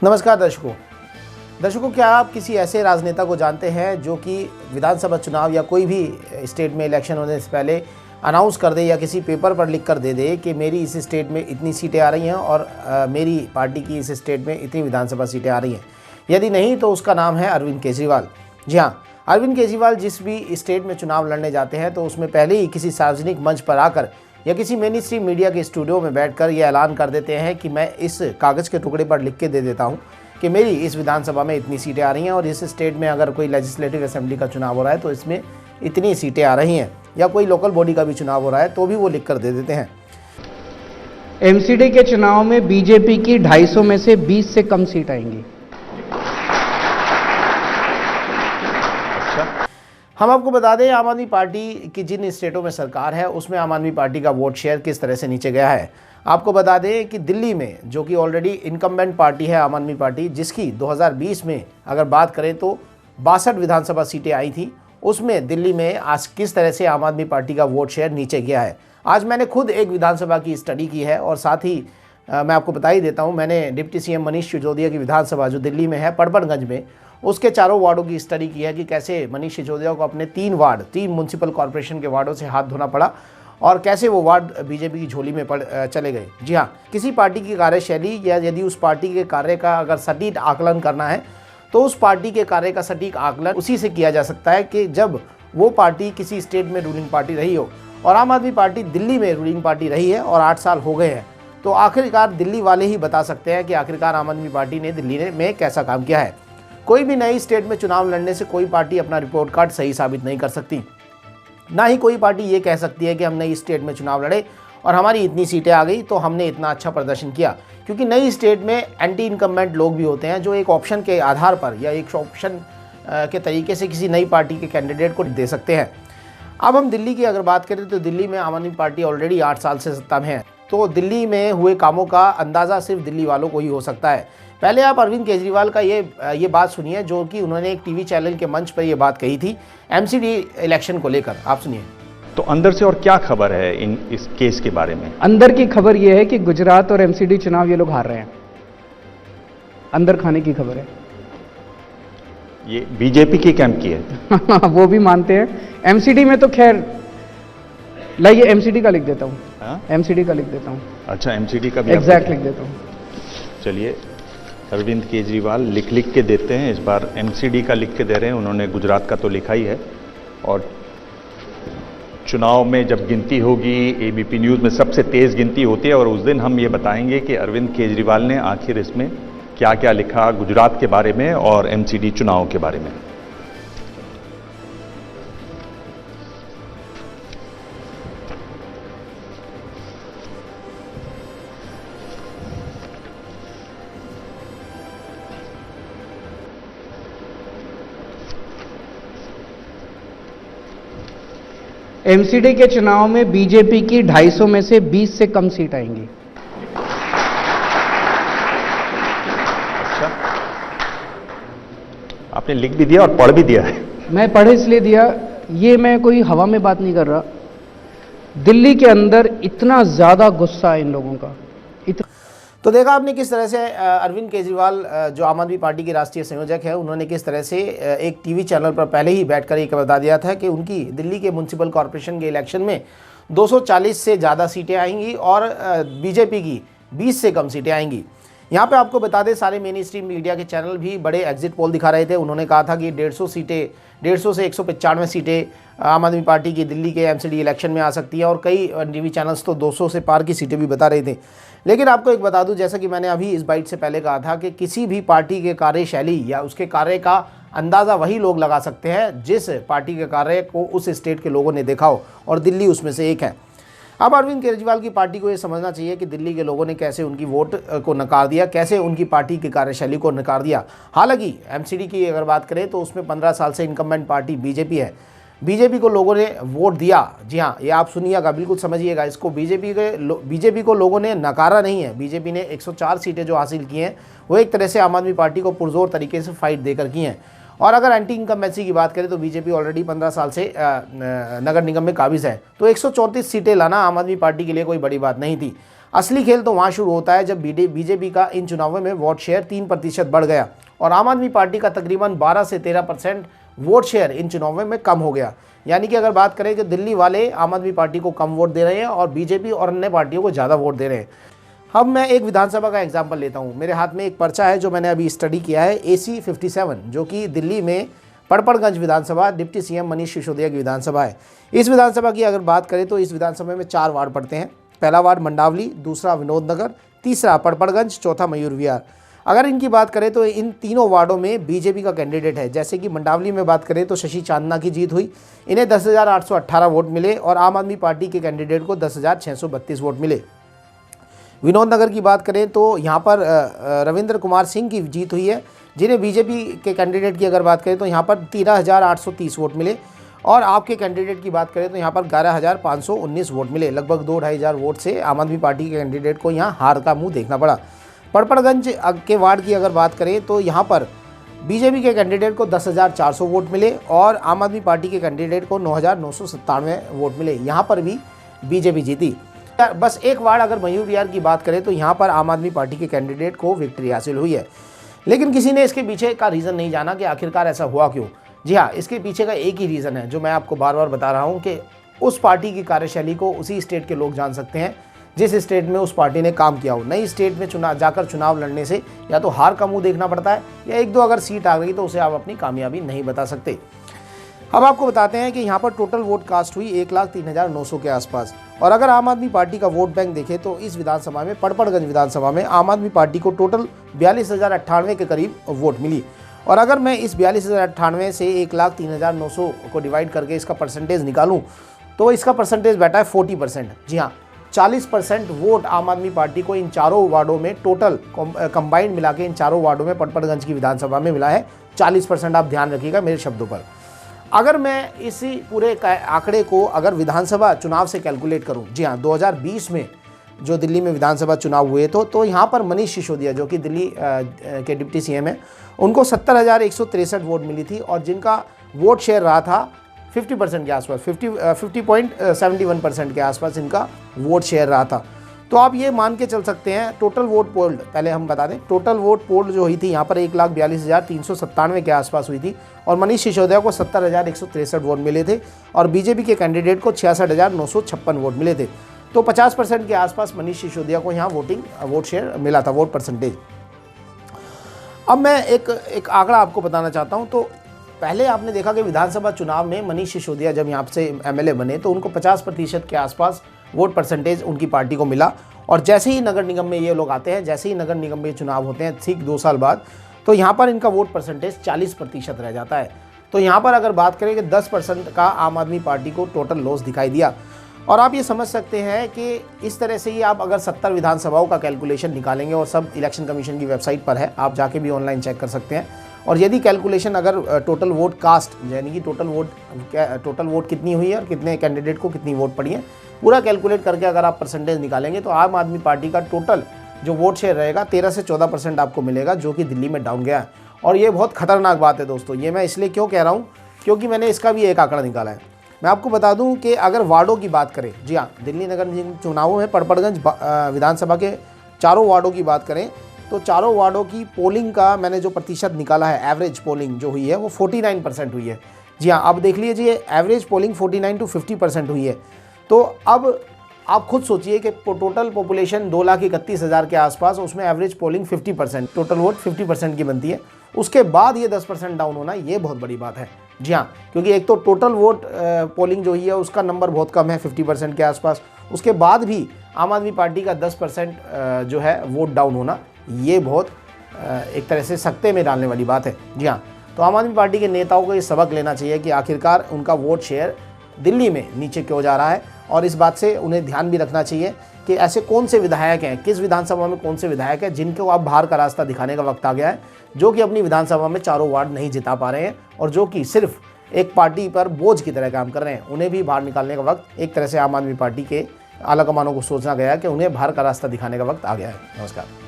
नमस्कार दर्शकों, क्या आप किसी ऐसे राजनेता को जानते हैं जो कि विधानसभा चुनाव या कोई भी स्टेट में इलेक्शन होने से पहले अनाउंस कर दे या किसी पेपर पर लिख कर दे दे कि मेरी इस स्टेट में इतनी सीटें आ रही हैं और मेरी पार्टी की इस स्टेट में इतनी विधानसभा सीटें आ रही हैं? यदि नहीं तो उसका नाम है अरविंद केजरीवाल। जी हाँ, अरविंद केजरीवाल जिस भी स्टेट में चुनाव लड़ने जाते हैं तो उसमें पहले ही किसी सार्वजनिक मंच पर आकर या किसी मेन स्ट्रीम मीडिया के स्टूडियो में बैठकर यह ऐलान कर देते हैं कि मैं इस कागज़ के टुकड़े पर लिख के दे देता हूं कि मेरी इस विधानसभा में इतनी सीटें आ रही हैं और इस स्टेट में अगर कोई लेजिस्लेटिव असेंबली का चुनाव हो रहा है तो इसमें इतनी सीटें आ रही हैं, या कोई लोकल बॉडी का भी चुनाव हो रहा है तो भी वो लिख कर दे देते हैं। एमसीडी के चुनाव में बीजेपी की 250 में से 20 से कम सीट आएंगी। हम आपको बता दें, आम आदमी पार्टी की जिन स्टेटों में सरकार है उसमें आम आदमी पार्टी का वोट शेयर किस तरह से नीचे गया है। आपको बता दें कि दिल्ली में, जो कि ऑलरेडी इनकम्बेंट पार्टी है आम आदमी पार्टी, जिसकी 2020 में अगर बात करें तो 62 विधानसभा सीटें आई थी, उसमें दिल्ली में आज किस तरह से आम आदमी पार्टी का वोट शेयर नीचे गया है। आज मैंने खुद एक विधानसभा की स्टडी की है और साथ ही मैं आपको बता ही देता हूँ, मैंने डिप्टी सीएम मनीष सिसोदिया की विधानसभा जो दिल्ली में है पड़पड़गंज में, उसके चारों वार्डों की स्टडी की है कि कैसे मनीष सिसोदिया को अपने 3 म्यूनसिपल कॉर्पोरेशन के वार्डों से हाथ धोना पड़ा और कैसे वो वार्ड बीजेपी की झोली में चले गए। जी हाँ, किसी पार्टी की कार्यशैली या यदि उस पार्टी के कार्य का अगर सटीक आकलन करना है तो उस पार्टी के कार्य का सटीक आकलन उसी से किया जा सकता है कि जब वो पार्टी किसी स्टेट में रूलिंग पार्टी रही हो। और आम आदमी पार्टी दिल्ली में रूलिंग पार्टी रही है और 8 साल हो गए हैं, तो आखिरकार दिल्ली वाले ही बता सकते हैं कि आखिरकार आम आदमी पार्टी ने दिल्ली में कैसा काम किया है। कोई भी नई स्टेट में चुनाव लड़ने से कोई पार्टी अपना रिपोर्ट कार्ड सही साबित नहीं कर सकती। ना ही कोई पार्टी ये कह सकती है कि हम नई स्टेट में चुनाव लड़े और हमारी इतनी सीटें आ गई तो हमने इतना अच्छा प्रदर्शन किया, क्योंकि नई स्टेट में एंटी इनकम्बेंट लोग भी होते हैं जो एक ऑप्शन के आधार पर या एक ऑप्शन के तरीके से किसी नई पार्टी के कैंडिडेट को दे सकते हैं। अब हम दिल्ली की अगर बात करें तो दिल्ली में आम आदमी पार्टी ऑलरेडी 8 साल से सत्ता में है, तो दिल्ली में हुए कामों का अंदाज़ा सिर्फ दिल्ली वालों को ही हो सकता है। पहले आप अरविंद केजरीवाल का ये बात सुनिए जो कि उन्होंने एक टीवी चैनल के मंच पर ये बात कही थी एमसीडी इलेक्शन को लेकर। आप सुनिए। तो अंदर से और क्या खबर है इस केस के बारे में? अंदर की खबर यह है कि गुजरात और एमसीडी चुनाव ये लोग हार रहे हैं। अंदर खाने की खबर है। ये बीजेपी की कैंप की है। वो भी मानते हैं। एमसीडी में तो खैर लाइए एमसीडी का लिख देता हूँ। एमसीडी का लिख देता हूँ। अच्छा, एमसीडी का भी एग्जैक्ट लिख देता हूँ। चलिए, अरविंद केजरीवाल लिख के देते हैं। इस बार एमसीडी का लिख के दे रहे हैं। उन्होंने गुजरात का तो लिखा ही है और चुनाव में जब गिनती होगी एबीपी न्यूज़ में सबसे तेज़ गिनती होती है और उस दिन हम ये बताएंगे कि अरविंद केजरीवाल ने आखिर इसमें क्या क्या लिखा गुजरात के बारे में और एमसीडी चुनाव के बारे में। एमसीडी के चुनाव में बीजेपी की 250 में से 20 से कम सीट आएंगी। अच्छा, आपने लिख भी दिया और पढ़ भी दिया है। मैं पढ़ इसलिए दिया, ये मैं कोई हवा में बात नहीं कर रहा। दिल्ली के अंदर इतना ज्यादा गुस्सा है इन लोगों का। तो देखा आपने किस तरह से अरविंद केजरीवाल जो आम आदमी पार्टी के राष्ट्रीय संयोजक है, उन्होंने किस तरह से एक टीवी चैनल पर पहले ही बैठकर ये बता दिया था कि उनकी दिल्ली के म्यूनसिपल कॉर्पोरेशन के इलेक्शन में 240 से ज़्यादा सीटें आएंगी और बीजेपी की 20 से कम सीटें आएंगी। यहाँ पे आपको बता दें, सारे मेन स्ट्रीम मीडिया के चैनल भी बड़े एग्जिट पोल दिखा रहे थे। उन्होंने कहा था कि 150 से 195 सीटें आम आदमी पार्टी की दिल्ली के एमसीडी इलेक्शन में आ सकती हैं और कई टीवी चैनल्स तो 200 से पार की सीटें भी बता रहे थे। लेकिन आपको एक बता दूं, जैसा कि मैंने अभी इस बाइट से पहले कहा था कि किसी भी पार्टी के कार्यशैली या उसके कार्य का अंदाज़ा वही लोग लगा सकते हैं जिस पार्टी के कार्य को उस स्टेट के लोगों ने देखा हो, और दिल्ली उसमें से एक है। अब अरविंद केजरीवाल की पार्टी को ये समझना चाहिए कि दिल्ली के लोगों ने कैसे उनकी वोट को नकार दिया, कैसे उनकी पार्टी की कार्यशैली को नकार दिया। हालांकि एमसीडी की अगर बात करें तो उसमें 15 साल से इनकम्बेंट पार्टी बीजेपी है। बीजेपी को लोगों ने वोट दिया। जी हाँ, ये आप सुनिएगा, बिल्कुल समझिएगा इसको। बीजेपी को लोगों ने नकारा नहीं है। बीजेपी ने 104 सीटें जो हासिल की हैं वो एक तरह से आम आदमी पार्टी को पुरजोर तरीके से फाइट देकर की हैं। और अगर एंटी इनकम्बेंसी की बात करें तो बीजेपी ऑलरेडी 15 साल से नगर निगम में काबिज है, तो 134 सीटें लाना आम आदमी पार्टी के लिए कोई बड़ी बात नहीं थी। असली खेल तो वहाँ शुरू होता है जब बीजेपी का इन चुनावों में वोट शेयर 3% बढ़ गया और आम आदमी पार्टी का तकरीबन 12 से 13% वोट शेयर इन चुनावों में कम हो गया। यानी कि अगर बात करें कि दिल्ली वाले आम आदमी पार्टी को कम वोट दे रहे हैं और बीजेपी और अन्य पार्टियों को ज़्यादा वोट दे रहे हैं। अब मैं एक विधानसभा का एग्जाम्पल लेता हूँ। मेरे हाथ में एक पर्चा है जो मैंने अभी स्टडी किया है, AC 57, जो कि दिल्ली में पड़पड़गंज विधानसभा डिप्टी CM मनीष सिसोदिया की विधानसभा है। इस विधानसभा की अगर बात करें तो इस विधानसभा में 4 वार्ड पड़ते हैं। पहला वार्ड मंडावली, दूसरा विनोद नगर, तीसरा पड़पड़गंज, चौथा मयूर विहार। अगर इनकी बात करें तो इन तीनों वार्डों में बीजेपी का कैंडिडेट है। जैसे कि मंडावली में बात करें तो शशि चांदना की जीत हुई, इन्हें 10,818 वोट मिले और आम आदमी पार्टी के कैंडिडेट को 10,632 वोट मिले। विनोद नगर की बात करें तो यहाँ पर रविंद्र कुमार सिंह की जीत हुई है, जिन्हें बीजेपी के कैंडिडेट की अगर बात करें तो यहाँ पर 13,830 वोट मिले और आपके कैंडिडेट की बात करें तो यहाँ पर 11,519 वोट मिले। लगभग 2-2,500 वोट से आम आदमी पार्टी के कैंडिडेट को यहाँ हार का मुंह देखना पड़ा। पड़पड़गंज के वार्ड की अगर बात करें तो यहाँ पर बीजेपी के कैंडिडेट को 10,400 वोट मिले और आम आदमी पार्टी के कैंडिडेट को 9,997 वोट मिले। यहाँ पर भी बीजेपी जीती। बस एक वार्ड अगर मयूर विहार की बात करें तो यहाँ पर आम आदमी पार्टी के कैंडिडेट को विक्ट्री हासिल हुई है। लेकिन किसी ने इसके पीछे का रीज़न नहीं जाना कि आखिरकार ऐसा हुआ क्यों। जी हाँ, इसके पीछे का एक ही रीज़न है जो मैं आपको बार बार बता रहा हूँ कि उस पार्टी की कार्यशैली को उसी स्टेट के लोग जान सकते हैं जिस स्टेट में उस पार्टी ने काम किया हो। नई स्टेट में चुनाव लड़ने से या तो हार का मुंह देखना पड़ता है या 1-2 अगर सीट आ गई तो उसे आप अपनी कामयाबी नहीं बता सकते। अब आपको बताते हैं कि यहाँ पर टोटल वोट कास्ट हुई 1,03,900 के आसपास। और अगर आम आदमी पार्टी का वोट बैंक देखें तो इस विधानसभा में, पड़पड़गंज विधानसभा में, आम आदमी पार्टी को टोटल 42,098 के करीब वोट मिली। और अगर मैं इस 42,098 से 1,03,900 को डिवाइड करके इसका परसेंटेज निकालूं तो इसका परसेंटेज बैठा है 40%। जी हाँ, 40% वोट आम आदमी पार्टी को इन चारों वार्डों में टोटल कंबाइंड मिला के इन चारों वार्डों में पड़पड़गंज की विधानसभा में मिला है। 40%, आप ध्यान रखिएगा मेरे शब्दों पर। अगर मैं इसी पूरे आंकड़े को अगर विधानसभा चुनाव से कैलकुलेट करूं, जी हाँ, 2020 में जो दिल्ली में विधानसभा चुनाव हुए तो यहाँ पर मनीष सिसोदिया जो कि दिल्ली के डिप्टी CM है, उनको 70,163 वोट मिली थी और जिनका वोट शेयर रहा था 50% के आसपास, 50.71% के आसपास इनका वोट शेयर रहा था। तो आप ये मान के चल सकते हैं टोटल वोट पोल्ड, पहले हम बता दें टोटल वोट पोल्ड जो हुई थी यहाँ पर 1,42,397 के आसपास हुई थी और मनीष सिसोदिया को 70,163 वोट मिले थे और बीजेपी के कैंडिडेट को 66,956 वोट मिले थे। तो 50% के आसपास मनीष सिसोदिया को यहाँ वोट शेयर मिला था, वोट परसेंटेज। अब मैं एक आंकड़ा आपको बताना चाहता हूँ। तो पहले आपने देखा कि विधानसभा चुनाव में मनीष सिसोदिया जब यहाँ से MLA बने तो उनको 50% के आसपास वोट परसेंटेज उनकी पार्टी को मिला और जैसे ही नगर निगम में ये लोग आते हैं, जैसे ही नगर निगम में चुनाव होते हैं ठीक 2 साल बाद, तो यहाँ पर इनका वोट परसेंटेज 40% रह जाता है। तो यहाँ पर अगर बात करें कि 10% का आम आदमी पार्टी को टोटल लॉस दिखाई दिया। और आप ये समझ सकते हैं कि इस तरह से ही आप अगर 70 विधानसभाओं का कैलकुलेशन निकालेंगे और सब इलेक्शन कमीशन की वेबसाइट पर है, आप जाके भी ऑनलाइन चेक कर सकते हैं। और यदि कैलकुलेशन अगर टोटल वोट कास्ट यानी कि टोटल वोट कितनी हुई है और कितने कैंडिडेट को कितनी वोट पड़ी है, पूरा कैलकुलेट करके अगर आप परसेंटेज निकालेंगे तो आम आदमी पार्टी का टोटल जो वोट शेयर रहेगा 13 से 14% आपको मिलेगा, जो कि दिल्ली में डाउन गया है। और ये बहुत खतरनाक बात है दोस्तों। ये मैं इसलिए क्यों कह रहा हूँ क्योंकि मैंने इसका भी एक आंकड़ा निकाला है। मैं आपको बता दूं कि अगर वार्डों की बात करें, जी हाँ, दिल्ली नगर निगम चुनावों में पड़पड़गंज विधानसभा के चारों वार्डों की बात करें तो चारों वार्डों की पोलिंग का मैंने जो प्रतिशत निकाला है, एवरेज पोलिंग जो हुई है वो 49% हुई है। जी हाँ, अब देख लीजिए एवरेज पोलिंग 49 to 50% हुई है। तो अब आप खुद सोचिए कि टोटल पॉपुलेशन 2,31,000 के आसपास, उसमें एवरेज पोलिंग 50%, टोटल वोट 50% की बनती है। उसके बाद ये 10% डाउन होना ये बहुत बड़ी बात है। जी हाँ, क्योंकि एक तो टोटल वोट पोलिंग जो हुई है उसका नंबर बहुत कम है 50% के आसपास, उसके बाद भी आम आदमी पार्टी का 10% जो है वोट डाउन होना, ये बहुत एक तरह से सख्ते में डालने वाली बात है। जी हाँ, तो आम आदमी पार्टी के नेताओं को ये सबक लेना चाहिए कि आखिरकार उनका वोट शेयर दिल्ली में नीचे क्यों जा रहा है और इस बात से उन्हें ध्यान भी रखना चाहिए कि ऐसे कौन से विधायक हैं, किस विधानसभा में कौन से विधायक हैं जिनको अब बाहर का रास्ता दिखाने का वक्त आ गया है, जो कि अपनी विधानसभा में चारों वार्ड नहीं जिता पा रहे हैं और जो कि सिर्फ एक पार्टी पर बोझ की तरह काम कर रहे हैं। उन्हें भी बाहर निकालने का वक्त एक तरह से आम आदमी पार्टी के आला कमानों को सोचना गया कि उन्हें बाहर का रास्ता दिखाने का वक्त आ गया है। नमस्कार।